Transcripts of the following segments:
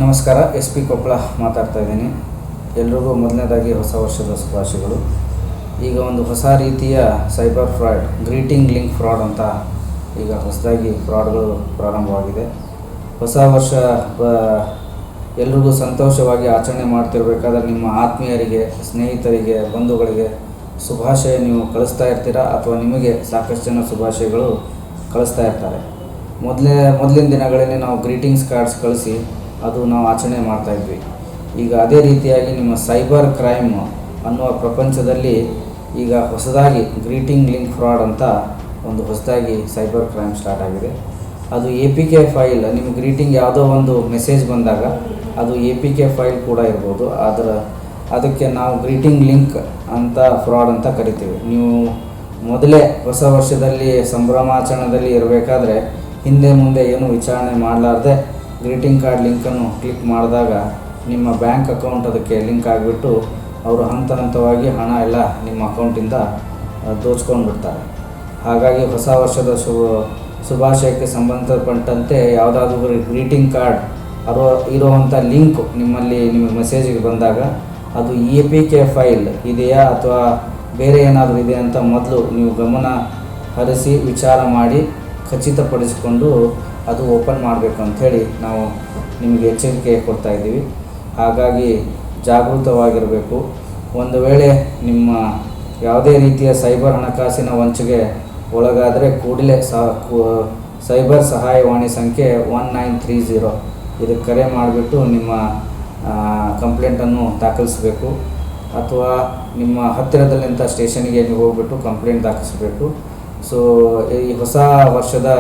ನಮಸ್ಕಾರ, S P Koppal ಮಾತಾಡ್ತಾ ಇದ್ದೀನಿ. ಎಲ್ರಿಗೂ ಮೊದಲನೇದಾಗಿ ಹೊಸ ವರ್ಷದ ಶುಭಾಶಯಗಳು. ಈಗ ಒಂದು ಹೊಸ ರೀತಿಯ cyber fraud, greeting link fraud ಅಂತ ಈಗ ಹೊಸದಾಗಿ ಫ್ರಾಡ್ಗಳು ಪ್ರಾರಂಭವಾಗಿದೆ. ಹೊಸ ವರ್ಷ ಎಲ್ರಿಗೂ ಸಂತೋಷವಾಗಿ ಆಚರಣೆ ಮಾಡ್ತಿರ್ಬೇಕಾದ್ರೆ ನಿಮ್ಮ ಆತ್ಮೀಯರಿಗೆ, ಸ್ನೇಹಿತರಿಗೆ, ಬಂಧುಗಳಿಗೆ ಶುಭಾಶಯ ನೀವು ಕಳಿಸ್ತಾ ಇರ್ತೀರ ಅಥವಾ ನಿಮಗೆ ಸಾಕಷ್ಟು ಜನ ಶುಭಾಶಯಗಳು ಕಳಿಸ್ತಾ ಇರ್ತಾರೆ. ಮೊದಲಿನ ದಿನಗಳಲ್ಲಿ ನಾವು ಗ್ರೀಟಿಂಗ್ಸ್ ಕಾರ್ಡ್ಸ್ ಕಳಿಸಿ ಅದು ನಾವು ಆಚರಣೆ ಮಾಡ್ತಾಯಿದ್ವಿ. ಈಗ ಅದೇ ರೀತಿಯಾಗಿ ನಿಮ್ಮ ಸೈಬರ್ ಕ್ರೈಮ್ ಅನ್ನುವ ಪ್ರಪಂಚದಲ್ಲಿ ಈಗ ಹೊಸದಾಗಿ ಗ್ರೀಟಿಂಗ್ ಲಿಂಕ್ ಫ್ರಾಡ್ ಅಂತ ಒಂದು ಹೊಸದಾಗಿ ಸೈಬರ್ ಕ್ರೈಮ್ ಸ್ಟಾರ್ಟ್ ಆಗಿದೆ. ಅದು APK ಫೈಲ್, ನಿಮ್ಮ ಗ್ರೀಟಿಂಗ್ ಯಾವುದೋ ಒಂದು ಮೆಸೇಜ್ ಬಂದಾಗ ಅದು APK ಫೈಲ್ ಕೂಡ ಇರ್ಬೋದು. ಅದಕ್ಕೆ ನಾವು ಗ್ರೀಟಿಂಗ್ ಲಿಂಕ್ ಅಂತ ಫ್ರಾಡ್ ಅಂತ ಕರಿತೀವಿ. ನೀವು ಮೊದಲೇ ಹೊಸ ವರ್ಷದಲ್ಲಿ ಸಂಭ್ರಮಾಚರಣೆಯಲ್ಲಿ ಇರಬೇಕಾದ್ರೆ ಹಿಂದೆ ಮುಂದೆ ಏನು ವಿಚಾರಣೆ ಮಾಡಲಾರ್ದೆ ಗ್ರೀಟಿಂಗ್ ಕಾರ್ಡ್ ಲಿಂಕನ್ನು ಕ್ಲಿಕ್ ಮಾಡಿದಾಗ ನಿಮ್ಮ ಬ್ಯಾಂಕ್ ಅಕೌಂಟ್ ಅದಕ್ಕೆ ಲಿಂಕ್ ಆಗಿಬಿಟ್ಟು ಅವರು ಹಂತ ಹಂತವಾಗಿ ಹಣ ಎಲ್ಲ ನಿಮ್ಮ ಅಕೌಂಟಿಂದ ದೋಚ್ಕೊಂಡು ಬಿಡ್ತಾರೆ. ಹಾಗಾಗಿ ಹೊಸ ವರ್ಷದ ಶುಭಾಶಯಕ್ಕೆ ಸಂಬಂಧಪಟ್ಟಂತೆ ಯಾವುದಾದ್ರೂ ಗ್ರೀಟಿಂಗ್ ಕಾರ್ಡ್ ಇರುವಂಥ ಲಿಂಕ್ ನಿಮಗೆ ಮೆಸೇಜಿಗೆ ಬಂದಾಗ ಅದು APK ಫೈಲ್ ಇದೆಯಾ ಅಥವಾ ಬೇರೆ ಏನಾದರೂ ಇದೆ ಅಂತ ಮೊದಲು ನೀವು ಗಮನ ಹರಿಸಿ ವಿಚಾರ ಮಾಡಿ ಖಚಿತಪಡಿಸಿಕೊಂಡು ಅದು ಓಪನ್ ಮಾಡಬೇಕು ಅಂಥೇಳಿ ನಾವು ನಿಮಗೆ ಎಚ್ಚರಿಕೆ ಕೊಡ್ತಾಯಿದ್ದೀವಿ. ಹಾಗಾಗಿ ಜಾಗೃತವಾಗಿರಬೇಕು. ಒಂದು ವೇಳೆ ನಿಮ್ಮ ಯಾವುದೇ ರೀತಿಯ ಸೈಬರ್ ಹಣಕಾಸಿನ ವಂಚನೆಗೆ ಒಳಗಾದರೆ ಕೂಡಲೇ ಸೈಬರ್ ಸಹಾಯವಾಣಿ ಸಂಖ್ಯೆ 1930 ಇದಕ್ಕೆ ಕರೆ ಮಾಡಿಬಿಟ್ಟು ನಿಮ್ಮ ಕಂಪ್ಲೇಂಟನ್ನು ದಾಖಲಿಸಬೇಕು. ಅಥವಾ ನಿಮ್ಮ ಹತ್ತಿರದಲ್ಲಿಂಥ ಸ್ಟೇಷನ್ಗೆ ನೀವು ಹೋಗ್ಬಿಟ್ಟು ಕಂಪ್ಲೇಂಟ್ ದಾಖಲಿಸಬೇಕು. ಸೊ ಈ ಹೊಸ ವರ್ಷದ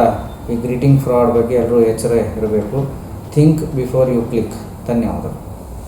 ಈ ಗ್ರೀಟಿಂಗ್ ಫ್ರಾಡ್ ಬಗ್ಗೆ ಎಲ್ಲರೂ ಎಚ್ಚರ ಇರಬೇಕು. Think before you click. ಧನ್ಯವಾದಗಳು.